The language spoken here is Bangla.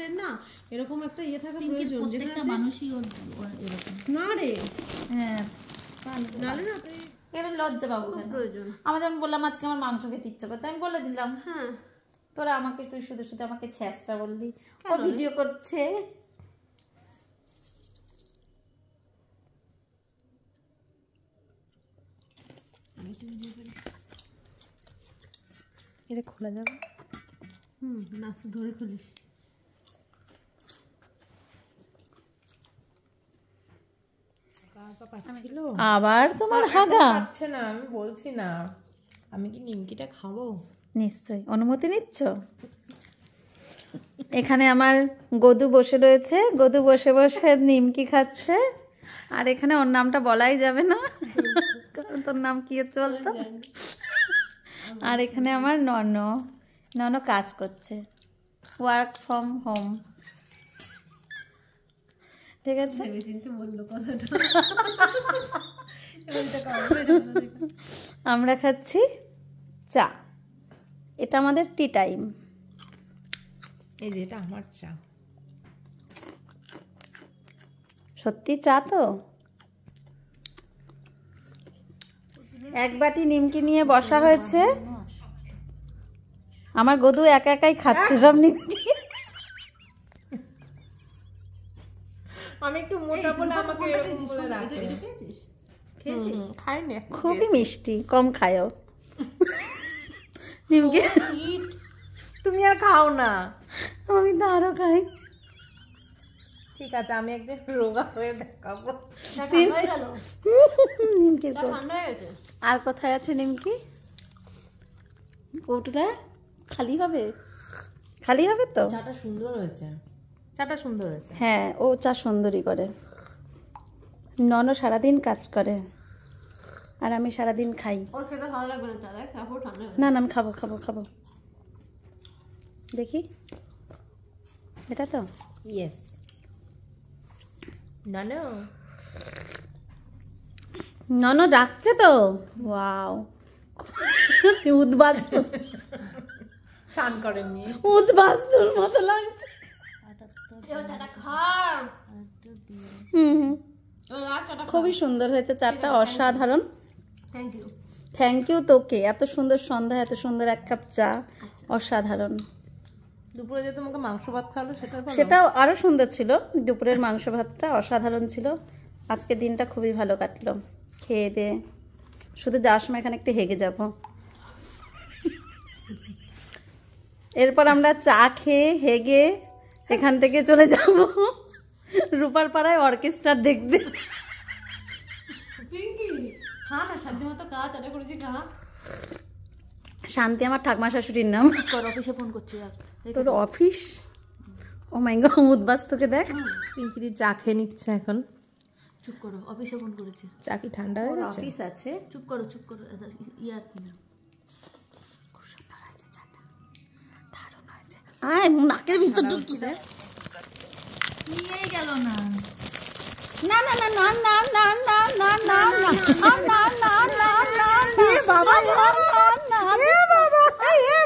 মায়ের না এরকম একটা ইয়ে থাকা প্রয়োজন, প্রত্যেকটা মানুষই এরকম না রে। হ্যাঁ নালে না তুই এরকম লজ্জা পাবো প্রয়োজন। আমাদের আমি বললাম আজকে আমার মাংস খেতে ইচ্ছা করছে, আমি বলে দিলাম। হ্যাঁ তোরা আমাকে তুই শুধু শুধু আমাকে ছ্যাঁচটা বললি, ও ভিডিও করছে। এটা খোলা যাবে? নাস্তা ধরে খুলিস। আবার তোমার হাগা আচ্ছা না, আমি বলছি না, আমি কি নিমকিটা খাবো? নিশ্চয়ই অনুমতি নিচ্ছ? এখানে আমার গদু বসে রয়েছে, গদু বসে বসে নিমকি খাচ্ছে। আর এখানে ওর নামটা বলাই যাবে না, কারণ তোর নাম কি হচ্ছে বলতো। আর এখানে আমার নন কাজ করছে, ওয়ার্ক ফ্রম হোম। ঠিক আছে, চিন্তা বললো কথাটা। আমরা খাচ্ছি চা, এটা আমাদের টি টাইম। এই যে এটা আমার চা। সত্যি চা তো। এক বাটি নিমকি নিয়ে বসা হয়েছে, আমার গদু একা একাই খাচ্ছে সব নিমকি। আমি একটু মোটা বলে আমাকে এরকম বলে রাখে। খেয়েছিস? খাইনি, খুবই মিষ্টি, কম খায়ও নিমকি। তুমি আর খাও না। আমি তো আরো খাই। ঠিক আছে, আমি একদিন রোগা হয়ে দেখাবো। নিমকির ঠান্ডা হয়ে গেছে। আর কোথায় আছে নিমকি? কৌটোটা খালি হবে, খালি হবে তো। চাটা সুন্দর হয়েছে, চাটা সুন্দর হয়েছে। হ্যাঁ, ও চা সুন্দরী করে। ননও সারাদিন কাজ করে আর আমি সারাদিন খাই। ওর খেতে ভালো লাগবে না চা, দেখ তারপর ঠান্ডা হয়ে না না, আমি খাবো খাবো খাবো। দেখি এটা তো। ইয়েস। না না, নন ডাকছে তো। ওয়াও, উদ্বাস্তু স্নান করেননি। উদ্বাস্তুর মতো লাগছে। চাটা খা। হুম, চাটা খুবই সুন্দর হয়েছে চাটা, অসাধারণ। Thank you. থ্যাংক ইউ তোকে, এত সুন্দর সন্ধ্যা, এত সুন্দর এক কাপ চা, অসাধারণ। দুপুরে যে তোমাকে মাংস ভাত খাওয়ালো সেটাও আরও সুন্দর ছিল। দুপুরের মাংস ভাতটা অসাধারণ ছিল। আজকে দিনটা খুবই ভালো কাটলো খেয়ে দিয়ে। শুধু যাওয়ার সময় এখানে একটু হেগে যাব। এরপর আমরা চা খেয়ে হেগে এখান থেকে চলে যাব রূপার পাড়ায় অর্কেস্ট্রা দেখতে। পিঙ্কি খা না, শান্তি মতো খা, চাটা করেছি খা। শান্তি আমার ঠাকমা শাশুড়ির নাম। অফিসে ফোন করছি। তোর অফিস? ও মাই গড, উদ্বাস্তুকে দেখ। পিঙ্কি দি চা খেয়ে নিচ্ছে এখন। চুপ করো, অফিসে ফোন করেছি। চা কি ঠান্ডা হয়ে গেছে? অফিস আছে। চুপ করো চুপ করো। ইয়ার কি না, খুব সুন্দর হয়েছে চাটা, দারুণ হয়েছে। আয় নাকের ভিতর ঢুকি দাও। নিয়েই গেল না। না না না না না না না না না না না না না না না। এ বাবা, এ বাবা, এ